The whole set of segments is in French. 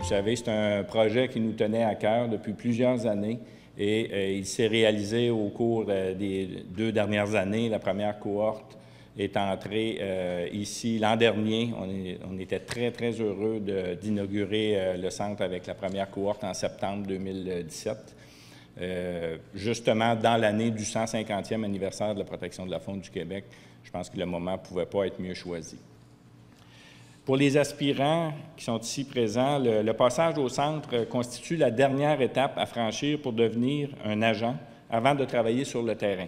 savez, c'est un projet qui nous tenait à cœur depuis plusieurs années et il s'est réalisé au cours des 2 dernières années. La première cohorte est entrée ici l'an dernier. On était très, très heureux d'inaugurer le centre avec la première cohorte en septembre 2017. Justement, dans l'année du 150e anniversaire de la protection de la faune du Québec, je pense que le moment ne pouvait pas être mieux choisi. Pour les aspirants qui sont ici présents, le passage au centre constitue la dernière étape à franchir pour devenir un agent avant de travailler sur le terrain.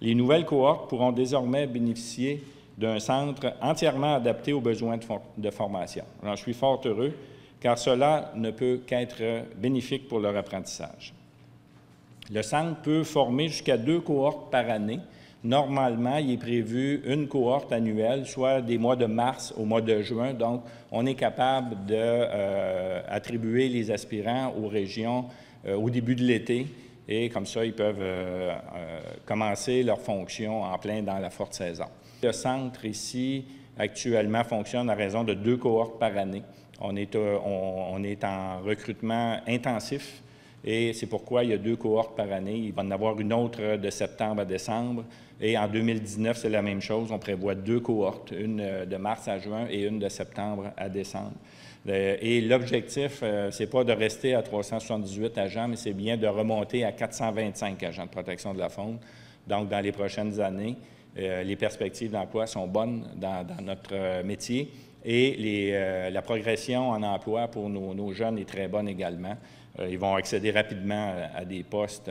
Les nouvelles cohortes pourront désormais bénéficier d'un centre entièrement adapté aux besoins de formation. Alors, je suis fort heureux, car cela ne peut qu'être bénéfique pour leur apprentissage. Le centre peut former jusqu'à 2 cohortes par année. Normalement, il est prévu une cohorte annuelle, soit des mois de mars au mois de juin. Donc, on est capable d'attribuer les aspirants aux régions au début de l'été. Et comme ça, ils peuvent commencer leur fonction en plein dans la forte saison. Le centre ici, actuellement, fonctionne à raison de 2 cohortes par année. On est en recrutement intensif. Et c'est pourquoi il y a 2 cohortes par année. Il va y en avoir une autre de septembre à décembre. Et en 2019, c'est la même chose. On prévoit 2 cohortes, une de mars à juin et une de septembre à décembre. Et l'objectif, c'est pas de rester à 378 agents, mais c'est bien de remonter à 425 agents de protection de la faune. Donc, dans les prochaines années, les perspectives d'emploi sont bonnes dans notre métier et la progression en emploi pour nos jeunes est très bonne également. Ils vont accéder rapidement à des postes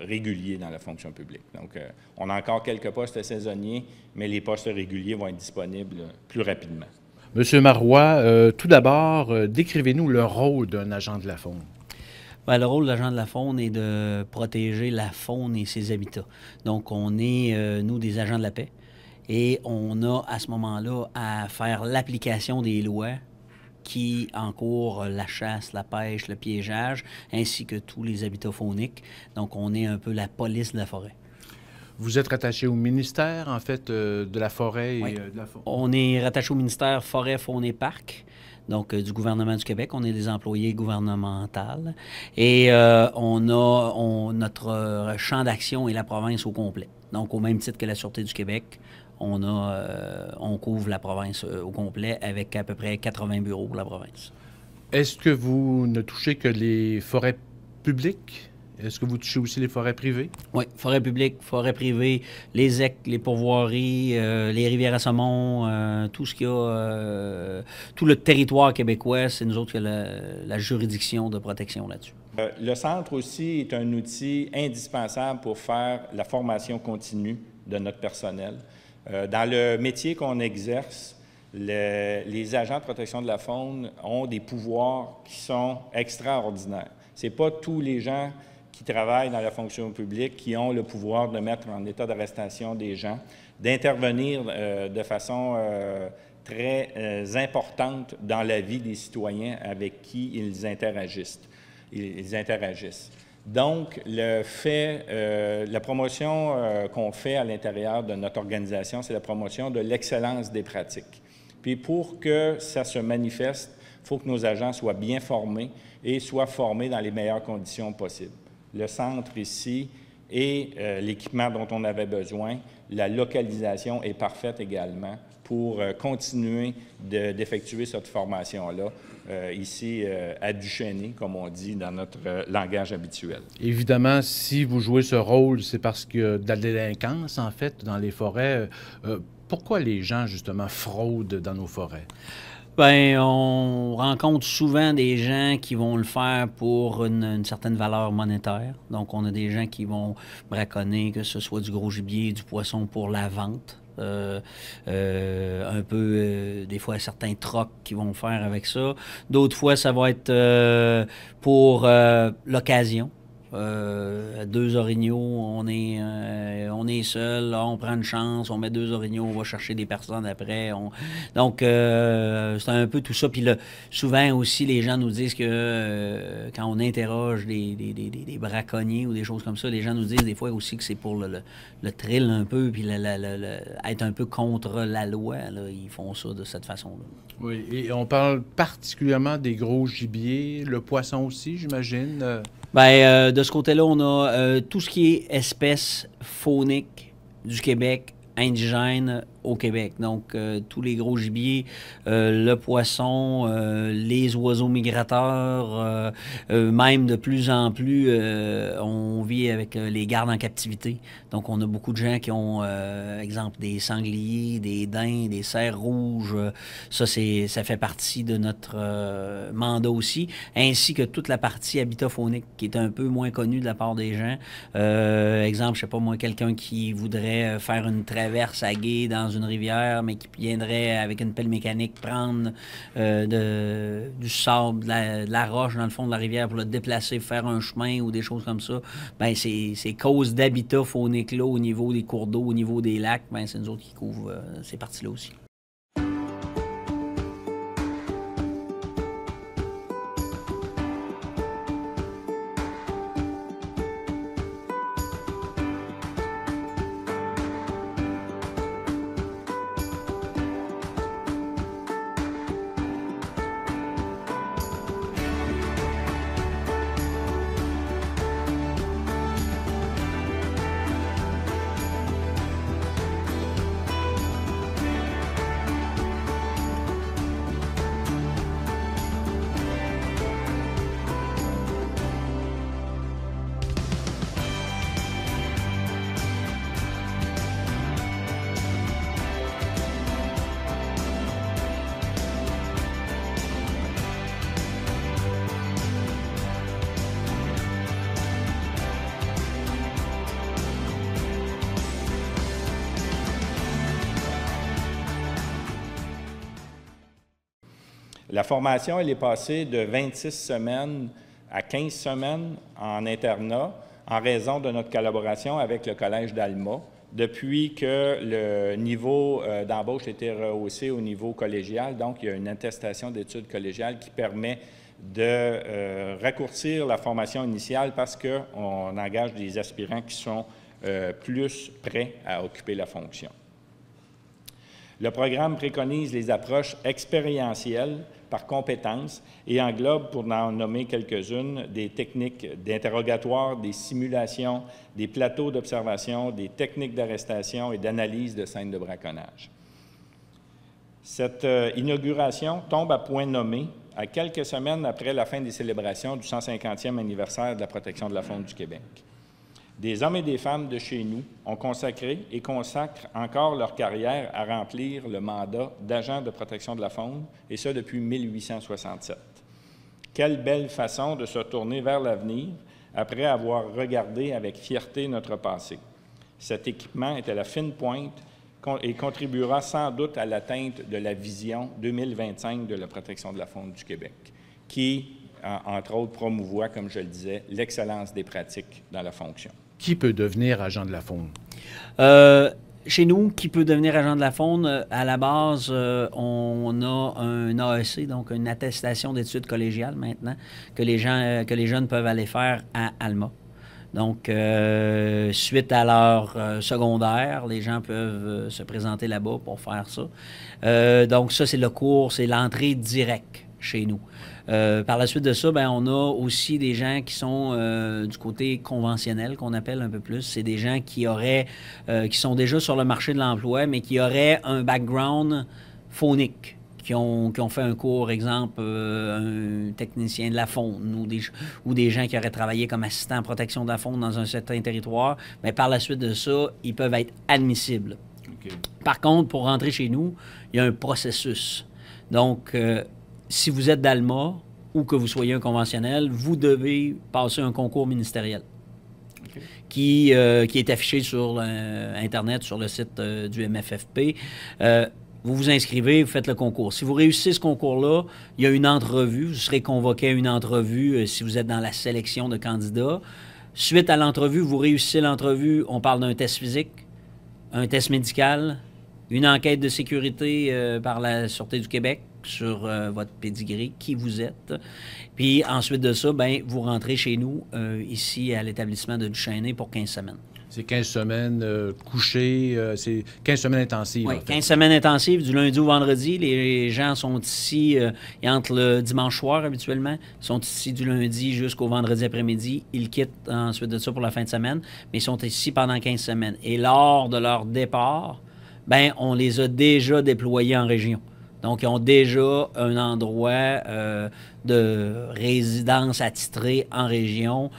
réguliers dans la fonction publique. Donc, on a encore quelques postes saisonniers, mais les postes réguliers vont être disponibles plus rapidement. Monsieur Marois, tout d'abord, décrivez-nous le rôle d'un agent de la faune. Bien, le rôle de l'agent de la faune est de protéger la faune et ses habitats. Donc, on est, nous, des agents de la paix et on a, à ce moment-là, à faire l'application des lois qui encourent la chasse, la pêche, le piégeage, ainsi que tous les habitats fauniques. Donc, on est un peu la police de la forêt. Vous êtes rattaché au ministère, en fait, de la forêt oui. et de la faune? On est rattaché au ministère Forêt, Faune et Parcs, donc du gouvernement du Québec. On est des employés gouvernementaux. Et notre champ d'action est la province au complet. Donc, au même titre que la Sûreté du Québec, on couvre la province au complet avec à peu près 80 bureaux pour la province. Est-ce que vous ne touchez que les forêts publiques? Est-ce que vous touchez aussi les forêts privées? Oui, forêts publiques, forêts privées, les EC, les pourvoiries, les rivières à saumon, tout ce qu'il y a, tout le territoire québécois, c'est nous autres qui avons la juridiction de protection là-dessus. Le centre aussi est un outil indispensable pour faire la formation continue de notre personnel. Dans le métier qu'on exerce, les agents de protection de la faune ont des pouvoirs qui sont extraordinaires. Ce n'est pas tous les gens qui travaillent dans la fonction publique qui ont le pouvoir de mettre en état d'arrestation des gens, d'intervenir de façon très importante dans la vie des citoyens avec qui ils interagissent. Donc, la promotion qu'on fait à l'intérieur de notre organisation, c'est la promotion de l'excellence des pratiques. Puis pour que ça se manifeste, il faut que nos agents soient bien formés et soient formés dans les meilleures conditions possibles. Le centre ici et l'équipement dont on avait besoin, la localisation est parfaite également pour continuer d'effectuer cette formation-là ici à Duchesnay, comme on dit dans notre langage habituel. Évidemment, si vous jouez ce rôle, c'est parce qu'il y a de la délinquance, en fait, dans les forêts. Pourquoi les gens, justement, fraudent dans nos forêts? Bien, on rencontre souvent des gens qui vont le faire pour une certaine valeur monétaire. Donc, on a des gens qui vont braconner, que ce soit du gros gibier, du poisson pour la vente. Un peu, des fois, certains trocs qui vont faire avec ça. D'autres fois, ça va être pour l'occasion. 2 orignaux, on est seul, là, on prend une chance, on met 2 orignaux, on va chercher des personnes après. Donc, c'est un peu tout ça. Puis souvent aussi, les gens nous disent que quand on interroge des braconniers ou des choses comme ça, les gens nous disent des fois aussi que c'est pour le thrill un peu, puis être un peu contre la loi. Là. Ils font ça de cette façon-là. Oui, et on parle particulièrement des gros gibiers, le poisson aussi, j'imagine. Bien, de ce côté-là, on a tout ce qui est espèces fauniques du Québec, indigènes au Québec. Donc, tous les gros gibiers, le poisson, les oiseaux migrateurs, même de plus en plus, on vit avec les gardes en captivité. Donc, on a beaucoup de gens qui ont, exemple, des sangliers, des daims, des cerfs rouges. Ça fait partie de notre mandat aussi, ainsi que toute la partie habitat faunique, qui est un peu moins connue de la part des gens. Exemple, je sais pas moi, quelqu'un qui voudrait faire une traverse à gué dans une rivière, mais qui viendrait avec une pelle mécanique prendre du sable, de la roche dans le fond de la rivière pour le déplacer, faire un chemin ou des choses comme ça. Bien, ces causes d'habitat faunique-là au niveau des cours d'eau, au niveau des lacs, bien, c'est nous autres qui couvrent ces parties-là aussi. La formation, elle est passée de 26 semaines à 15 semaines en internat en raison de notre collaboration avec le Collège d'Alma. Depuis que le niveau d'embauche a été rehaussé au niveau collégial, donc il y a une attestation d'études collégiales qui permet de raccourcir la formation initiale parce qu'on engage des aspirants qui sont plus prêts à occuper la fonction. Le programme préconise les approches expérientielles par compétences et englobe, pour en nommer quelques-unes, des techniques d'interrogatoire, des simulations, des plateaux d'observation, des techniques d'arrestation et d'analyse de scènes de braconnage. Cette inauguration tombe à point nommé à quelques semaines après la fin des célébrations du 150e anniversaire de la protection de la faune du Québec. Des hommes et des femmes de chez nous ont consacré et consacrent encore leur carrière à remplir le mandat d'agent de protection de la faune, et ce depuis 1867. Quelle belle façon de se tourner vers l'avenir après avoir regardé avec fierté notre passé. Cet équipement est à la fine pointe et contribuera sans doute à l'atteinte de la vision 2025 de la protection de la faune du Québec, qui, entre autres, promouvoit, comme je le disais, l'excellence des pratiques dans la fonction. Qui peut devenir agent de la faune? Chez nous, qui peut devenir agent de la faune? À la base, on a un AEC, donc une attestation d'études collégiales maintenant, que les jeunes peuvent aller faire à Alma. Donc, suite à leur secondaire, les gens peuvent se présenter là-bas pour faire ça. Donc, ça, c'est le cours, c'est l'entrée directe chez nous. Par la suite de ça, bien, on a aussi des gens qui sont du côté conventionnel, qu'on appelle un peu plus. C'est des gens qui sont déjà sur le marché de l'emploi, mais qui auraient un background faunique, qui ont fait un cours, exemple, un technicien de la faune ou des gens qui auraient travaillé comme assistant en protection de la faune dans un certain territoire. Mais par la suite de ça, ils peuvent être admissibles. Okay. Par contre, pour rentrer chez nous, il y a un processus. Donc, si vous êtes d'Alma ou que vous soyez un conventionnel, vous devez passer un concours ministériel qui est affiché sur Internet, sur le site du MFFP. Vous vous inscrivez, vous faites le concours. Si vous réussissez ce concours-là, il y a une entrevue. Vous serez convoqué à une entrevue si vous êtes dans la sélection de candidats. Suite à l'entrevue, vous réussissez l'entrevue, on parle d'un test physique, un test médical, une enquête de sécurité par la Sûreté du Québec sur votre pédigré, qui vous êtes. Puis ensuite de ça, ben, vous rentrez chez nous, ici à l'établissement de Duchesnay pour 15 semaines. C'est 15 semaines couchées, c'est 15 semaines intensives. Oui, en fait. 15 semaines intensives, du lundi au vendredi. Les gens sont ici entre le dimanche soir habituellement. Ils sont ici du lundi jusqu'au vendredi après-midi. Ils quittent ensuite de ça pour la fin de semaine, mais ils sont ici pendant 15 semaines. Et lors de leur départ, ben, on les a déjà déployés en région. Donc, ils ont déjà un endroit de résidence attitrée en région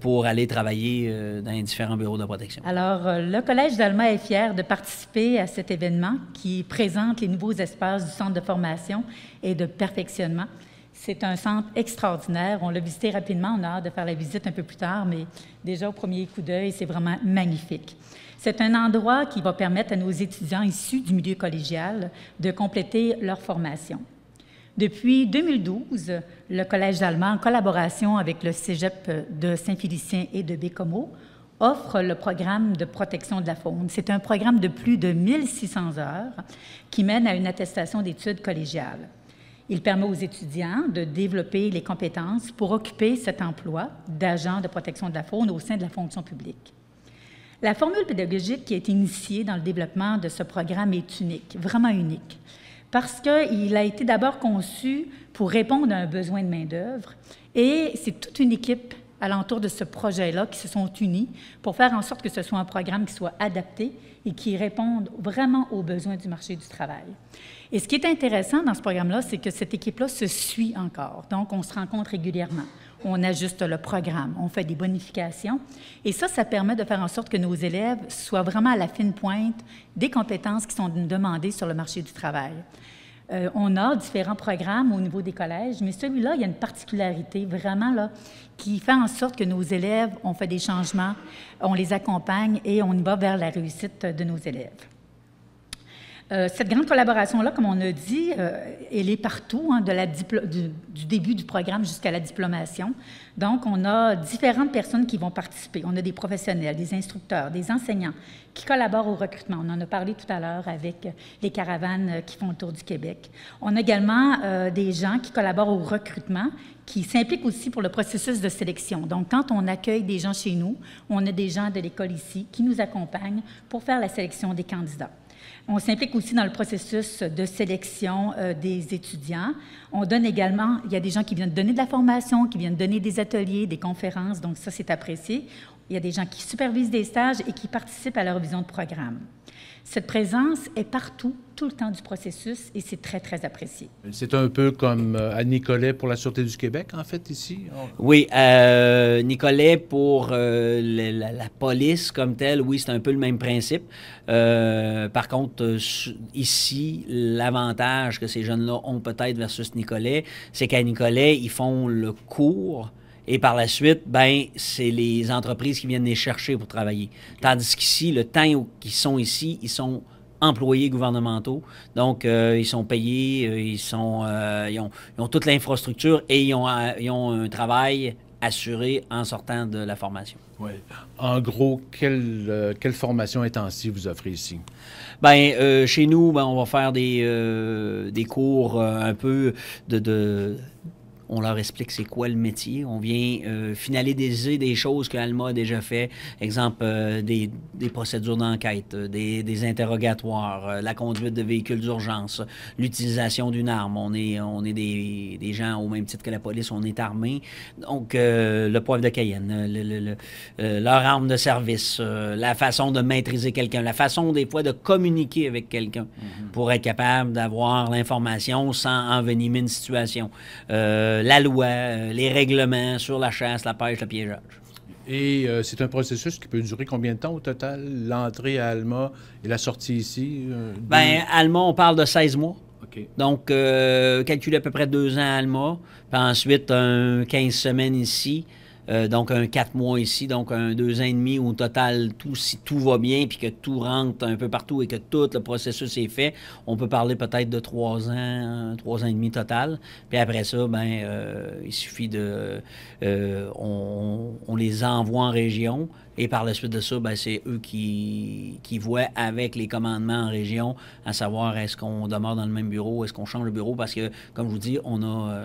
pour aller travailler dans les différents bureaux de protection. Alors, le Collège d'Alma est fier de participer à cet événement qui présente les nouveaux espaces du centre de formation et de perfectionnement. C'est un centre extraordinaire. On l'a visité rapidement. On a hâte de faire la visite un peu plus tard, mais déjà au premier coup d'œil, c'est vraiment magnifique. C'est un endroit qui va permettre à nos étudiants issus du milieu collégial de compléter leur formation. Depuis 2012, le Collège d'Alma, en collaboration avec le Cégep de Saint-Félicien et de Bécomo, offre le programme de protection de la faune. C'est un programme de plus de 1600 heures qui mène à une attestation d'études collégiales. Il permet aux étudiants de développer les compétences pour occuper cet emploi d'agent de protection de la faune au sein de la fonction publique. La formule pédagogique qui a été initiée dans le développement de ce programme est unique, vraiment unique, parce qu'il a été d'abord conçu pour répondre à un besoin de main-d'œuvre et c'est toute une équipe alentour de ce projet-là qui se sont unis pour faire en sorte que ce soit un programme qui soit adapté et qui réponde vraiment aux besoins du marché du travail. Et ce qui est intéressant dans ce programme-là, c'est que cette équipe-là se suit encore. Donc, on se rencontre régulièrement. On ajuste le programme, on fait des bonifications. Et ça permet de faire en sorte que nos élèves soient vraiment à la fine pointe des compétences qui sont demandées sur le marché du travail. On a différents programmes au niveau des collèges, mais celui-là, il y a une particularité vraiment là, qui fait en sorte que nos élèves, on fait des changements, on les accompagne et on y va vers la réussite de nos élèves. Cette grande collaboration-là, comme on a dit, elle est partout, hein, du début du programme jusqu'à la diplomation. Donc, on a différentes personnes qui vont participer. On a des professionnels, des instructeurs, des enseignants qui collaborent au recrutement. On en a parlé tout à l'heure avec les caravanes qui font le tour du Québec. On a également des gens qui collaborent au recrutement, qui s'impliquent aussi pour le processus de sélection. Donc, quand on accueille des gens chez nous, on a des gens de l'école ici qui nous accompagnent pour faire la sélection des candidats. On s'implique aussi dans le processus de sélection des étudiants. On donne également, il y a des gens qui viennent donner de la formation, qui viennent donner des ateliers, des conférences, donc ça, c'est apprécié. Il y a des gens qui supervisent des stages et qui participent à leur vision de programme. Cette présence est partout, tout le temps du processus, et c'est très, très apprécié. C'est un peu comme à Nicolet pour la Sûreté du Québec, en fait, ici? Oui, Nicolet, pour la police comme telle, oui, c'est un peu le même principe. Par contre, ici, l'avantage que ces jeunes-là ont peut-être versus Nicolet, c'est qu'à Nicolet, ils font le cours. Et par la suite, ben, c'est les entreprises qui viennent les chercher pour travailler. Tandis qu'ici, le temps qu'ils sont ici, ils sont employés gouvernementaux. Donc, ils sont payés, ils ont toute l'infrastructure et ils ont un travail assuré en sortant de la formation. Oui. En gros, quelle formation intensive vous offrez ici? Bien, chez nous, ben, on va faire des cours un peu on leur explique c'est quoi le métier. On vient finaliser des choses qu'Alma a déjà fait. Exemple, des procédures d'enquête, des interrogatoires, la conduite de véhicules d'urgence, l'utilisation d'une arme. On est des gens au même titre que la police, on est armés. Donc, le poivre de Cayenne, leur arme de service, la façon de maîtriser quelqu'un, la façon des fois de communiquer avec quelqu'un pour être capable d'avoir l'information sans envenimer une situation. La loi, les règlements sur la chasse, la pêche, le piégeage. Et c'est un processus qui peut durer combien de temps au total, l'entrée à Alma et la sortie ici? Bien, Alma, on parle de 16 mois. OK. Donc, calculer à peu près 2 ans à Alma, puis ensuite 15 semaines ici. donc un 4 mois ici, donc un 2 ans et demi au total, si tout va bien, puis que tout rentre un peu partout et que tout le processus est fait, on peut parler peut-être de 3 ans et demi total. Puis après ça, il suffit de... on les envoie en région. Et par la suite de ça, c'est eux qui voient avec les commandements en région, à savoir est-ce qu'on demeure dans le même bureau, est-ce qu'on change le bureau, parce que, comme je vous dis, on a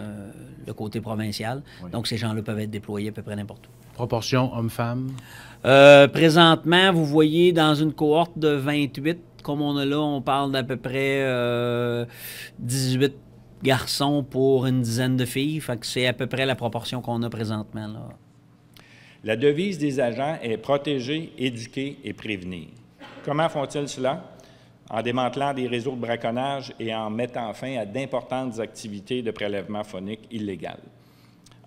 le côté provincial. Oui. Donc, ces gens-là peuvent être déployés à peu près n'importe où. Proportion hommes-femmes? Présentement, vous voyez, dans une cohorte de 28, comme on a là, on parle d'à peu près 18 garçons pour une dizaine de filles. Fait que c'est à peu près la proportion qu'on a présentement, là. La devise des agents est protéger, éduquer et prévenir. Comment font-ils cela? En démantelant des réseaux de braconnage et en mettant fin à d'importantes activités de prélèvement phonique illégales.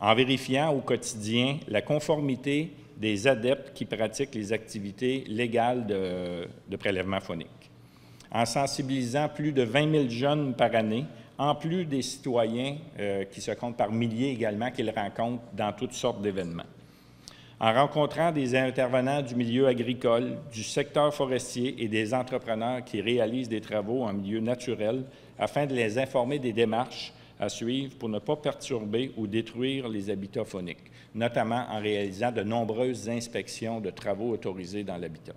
En vérifiant au quotidien la conformité des adeptes qui pratiquent les activités légales de prélèvement phonique. En sensibilisant plus de 20 000 jeunes par année, en plus des citoyens qui se comptent par milliers également qu'ils rencontrent dans toutes sortes d'événements. En rencontrant des intervenants du milieu agricole, du secteur forestier et des entrepreneurs qui réalisent des travaux en milieu naturel afin de les informer des démarches à suivre pour ne pas perturber ou détruire les habitats phoniques, notamment en réalisant de nombreuses inspections de travaux autorisés dans l'habitat.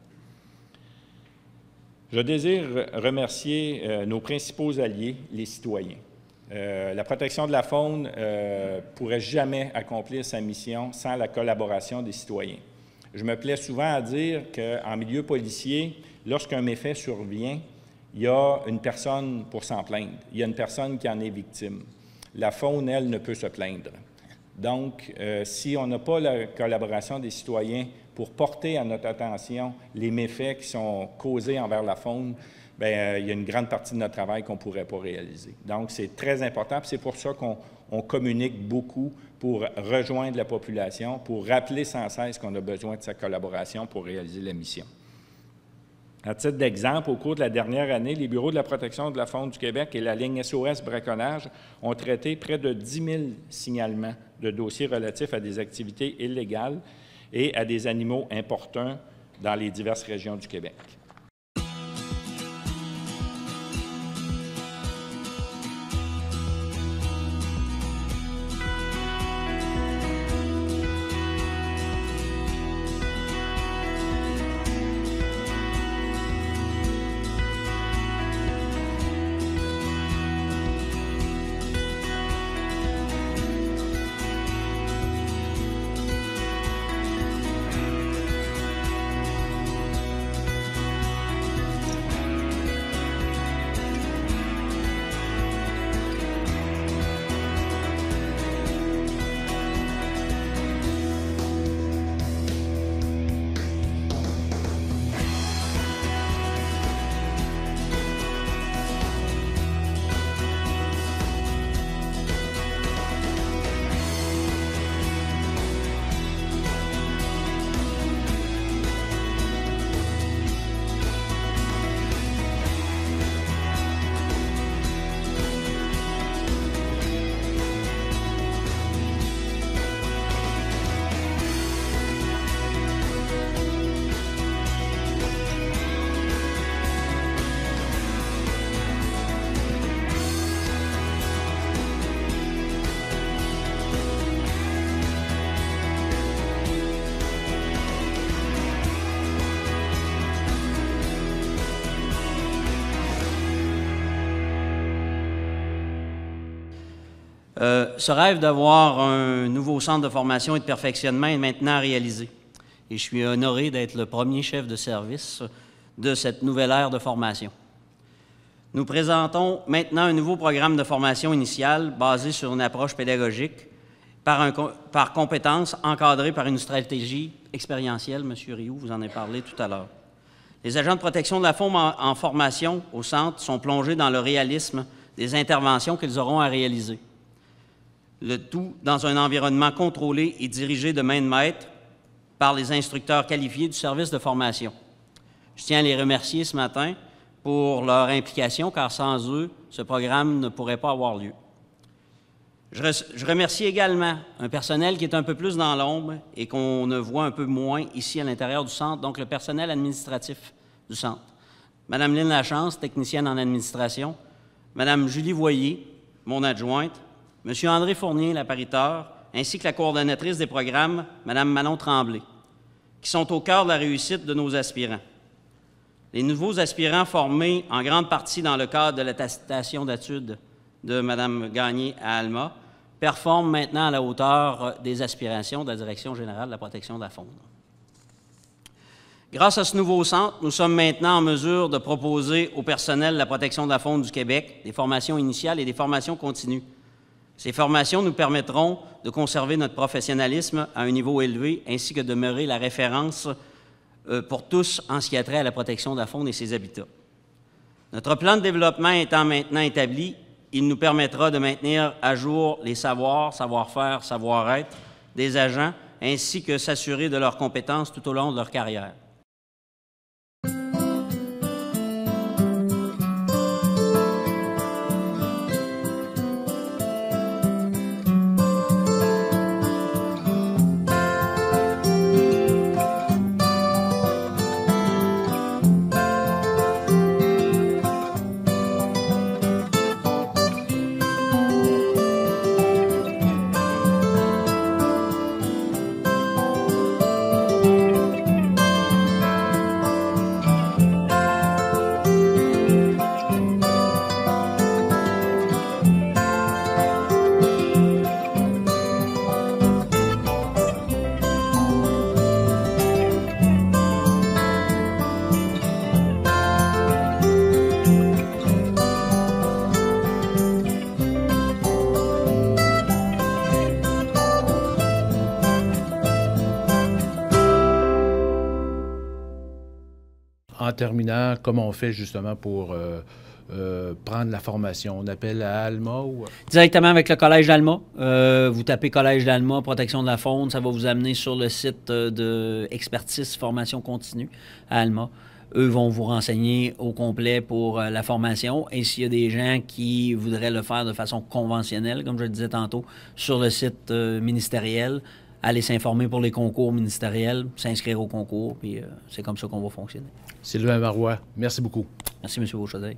Je désire remercier nos principaux alliés, les citoyens. La protection de la faune ne pourrait jamais accomplir sa mission sans la collaboration des citoyens. Je me plais souvent à dire qu'en milieu policier, lorsqu'un méfait survient, il y a une personne pour s'en plaindre. Il y a une personne qui en est victime. La faune, elle, ne peut se plaindre. Donc, si on n'a pas la collaboration des citoyens pour porter à notre attention les méfaits qui sont causés envers la faune, il y a une grande partie de notre travail qu'on ne pourrait pas réaliser. Donc, c'est très important, puis c'est pour ça qu'on communique beaucoup pour rejoindre la population, pour rappeler sans cesse qu'on a besoin de sa collaboration pour réaliser la mission. À titre d'exemple, au cours de la dernière année, les bureaux de la protection de la faune du Québec et la ligne SOS Braconnage ont traité près de 10 000 signalements de dossiers relatifs à des activités illégales et à des animaux importuns dans les diverses régions du Québec. Ce rêve d'avoir un nouveau centre de formation et de perfectionnement est maintenant réalisé. Et je suis honoré d'être le premier chef de service de cette nouvelle ère de formation. Nous présentons maintenant un nouveau programme de formation initiale basé sur une approche pédagogique par compétences encadrée par une stratégie expérientielle. M. Rioux vous en a parlé tout à l'heure. Les agents de protection de la faune en formation au centre sont plongés dans le réalisme des interventions qu'ils auront à réaliser. Le tout dans un environnement contrôlé et dirigé de main de maître par les instructeurs qualifiés du service de formation. Je tiens à les remercier ce matin pour leur implication, car sans eux, ce programme ne pourrait pas avoir lieu. Je remercie également un personnel qui est un peu plus dans l'ombre et qu'on ne voit un peu moins ici à l'intérieur du centre, donc le personnel administratif du centre. Madame Lynne Lachance, technicienne en administration, Madame Julie Voyer, mon adjointe, Monsieur André Fournier, l'appariteur, ainsi que la coordonnatrice des programmes, Madame Manon Tremblay, qui sont au cœur de la réussite de nos aspirants. Les nouveaux aspirants formés en grande partie dans le cadre de l'attestation d'études de Mme Gagné à Alma performent maintenant à la hauteur des aspirations de la Direction générale de la protection de la faune. Grâce à ce nouveau centre, nous sommes maintenant en mesure de proposer au personnel de la protection de la faune du Québec des formations initiales et des formations continues. Ces formations nous permettront de conserver notre professionnalisme à un niveau élevé ainsi que de demeurer la référence pour tous en ce qui a trait à la protection de la faune et ses habitats. Notre plan de développement étant maintenant établi, il nous permettra de maintenir à jour les savoirs, savoir-faire, savoir-être des agents ainsi que s'assurer de leurs compétences tout au long de leur carrière. En terminant, comment on fait justement pour prendre la formation? On appelle à Alma ou... Directement avec le Collège d'Alma. Vous tapez Collège d'Alma, protection de la faune, ça va vous amener sur le site de Expertise Formation Continue à Alma. Eux vont vous renseigner au complet pour la formation. Et s'il y a des gens qui voudraient le faire de façon conventionnelle, comme je le disais tantôt, sur le site ministériel, aller s'informer pour les concours ministériels, s'inscrire au concours, puis c'est comme ça qu'on va fonctionner. Sylvain Marois, merci beaucoup. Merci, M. Beauchaudet.